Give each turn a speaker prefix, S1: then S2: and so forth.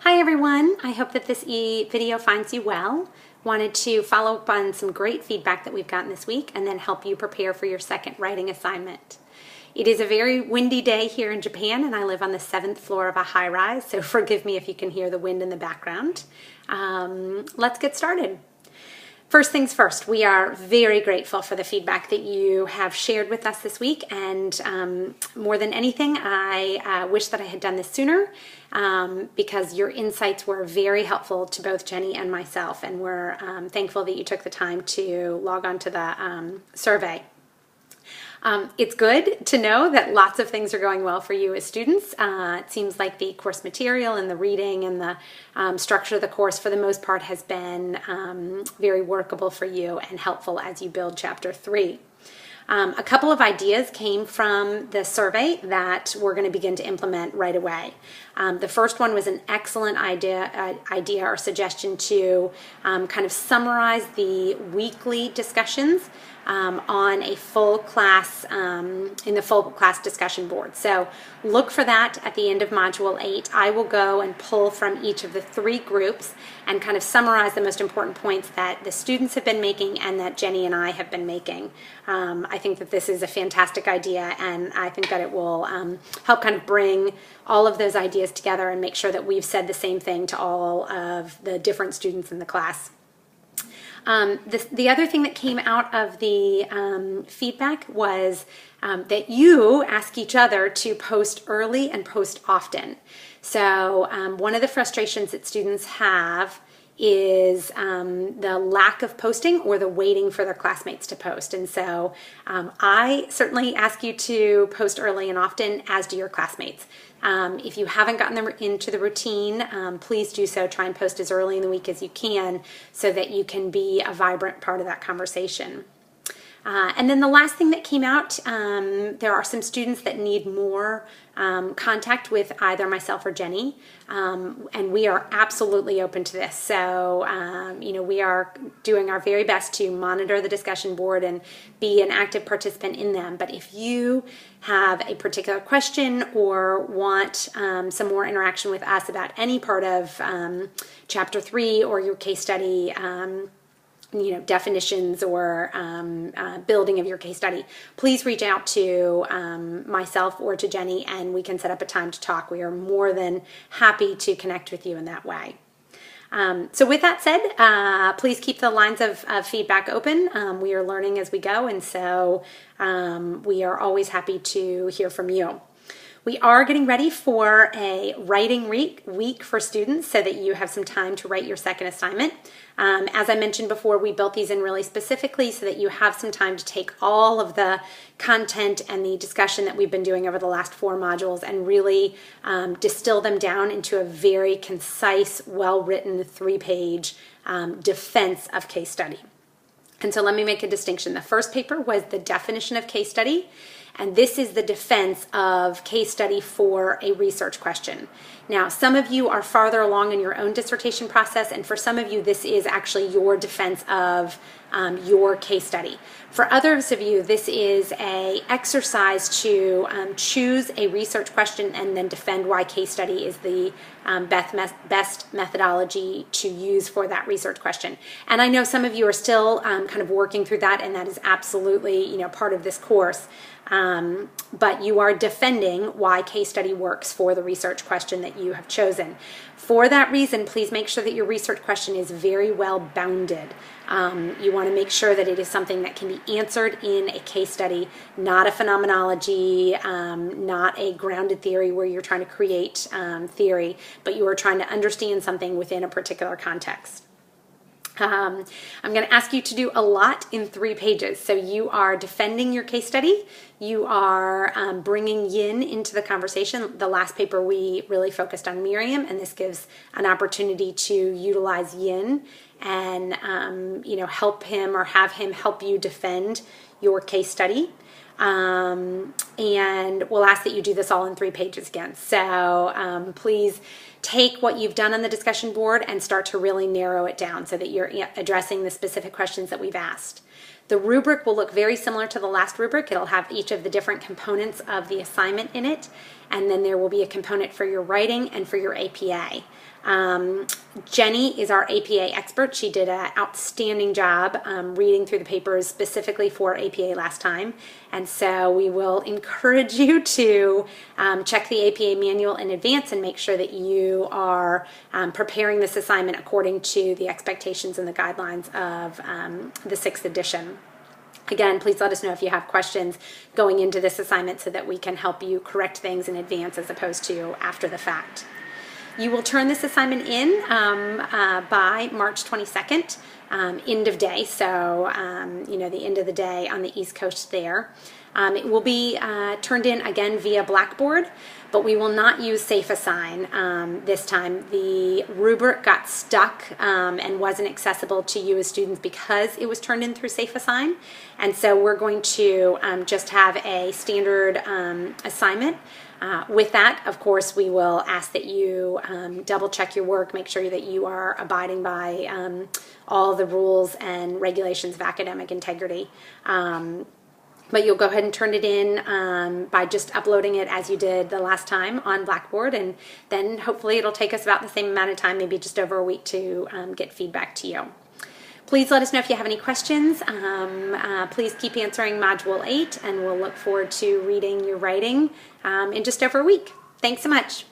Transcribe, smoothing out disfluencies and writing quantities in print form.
S1: Hi everyone, I hope that this video finds you well. Wanted to follow up on some great feedback that we've gotten this week and then help you prepare for your second writing assignment. It is a very windy day here in Japan and I live on the 7th floor of a high-rise, so forgive me if you can hear the wind in the background. Let's get started. First things first, we are very grateful for the feedback that you have shared with us this week, and more than anything, I wish that I had done this sooner because your insights were very helpful to both Jenny and myself, and we're thankful that you took the time to log on to the survey. It's good to know that lots of things are going well for you as students. It seems like the course material and the reading and the structure of the course for the most part has been very workable for you and helpful as you build Chapter 3. A couple of ideas came from the survey that we're going to begin to implement right away. The first one was an excellent idea or suggestion to kind of summarize the weekly discussions on a full class, in the full class discussion board. So look for that at the end of Module 8. I will go and pull from each of the 3 groups and kind of summarize the most important points that the students have been making and that Jenny and I have been making. I think that this is a fantastic idea, and I think that it will help kind of bring all of those ideas together and make sure that we've said the same thing to all of the different students in the class. The other thing that came out of the feedback was that you ask each other to post early and post often. So one of the frustrations that students have is the lack of posting or the waiting for their classmates to post. And so I certainly ask you to post early and often, as do your classmates. If you haven't gotten them into the routine, please do so. Try and post as early in the week as you can so that you can be a vibrant part of that conversation. And then the last thing that came out, there are some students that need more contact with either myself or Jenny, and we are absolutely open to this. So, we are doing our very best to monitor the discussion board and be an active participant in them. But if you have a particular question or want some more interaction with us about any part of Chapter 3 or your case study, definitions or building of your case study, please reach out to myself or to Jenny and we can set up a time to talk. We are more than happy to connect with you in that way. So with that said, please keep the lines of feedback open. We are learning as we go, and so we are always happy to hear from you. We are getting ready for a writing week for students so that you have some time to write your second assignment. As I mentioned before, we built these in really specifically so that you have some time to take all of the content and the discussion that we've been doing over the last 4 modules and really distill them down into a very concise, well-written 3-page defense of case study. And so let me make a distinction. The first paper was the definition of case study, and this is the defense of case study for a research question. Now, some of you are farther along in your own dissertation process, and for some of you, this is actually your defense of your case study. For others of you, this is an exercise to choose a research question and then defend why case study is the best methodology to use for that research question. And I know some of you are still kind of working through that, and that is absolutely part of this course. But you are defending why case study works for the research question that you have chosen. For that reason, please make sure that your research question is very well bounded. You want to make sure that it is something that can be answered in a case study, not a phenomenology, not a grounded theory where you're trying to create theory, but you are trying to understand something within a particular context. I'm going to ask you to do a lot in 3 pages. So you are defending your case study. You are bringing yin into the conversation. The last paper we really focused on Miriam, and this gives an opportunity to utilize yin and help him or have him help you defend your case study. And we'll ask that you do this all in 3 pages again. So please take what you've done on the discussion board and start to really narrow it down so that you're addressing the specific questions that we've asked. The rubric will look very similar to the last rubric. It'll have each of the different components of the assignment in it, and then there will be a component for your writing and for your APA. Jenny is our APA expert. She did an outstanding job reading through the papers specifically for APA last time. And so we will encourage you to check the APA manual in advance and make sure that you are preparing this assignment according to the expectations and the guidelines of the 6th edition. Again, please let us know if you have questions going into this assignment so that we can help you correct things in advance as opposed to after the fact. You will turn this assignment in by March 22nd, end of day, so the end of the day on the East Coast there. It will be turned in again via Blackboard, but we will not use SafeAssign this time. The rubric got stuck and wasn't accessible to you as students because it was turned in through SafeAssign, and so we're going to just have a standard assignment. With that, of course, we will ask that you double check your work, make sure that you are abiding by all the rules and regulations of academic integrity. But you'll go ahead and turn it in by just uploading it as you did the last time on Blackboard, and then hopefully it'll take us about the same amount of time, maybe just over a week, to get feedback to you. Please let us know if you have any questions. Please keep answering Module 8, and we'll look forward to reading your writing in just over a week. Thanks so much.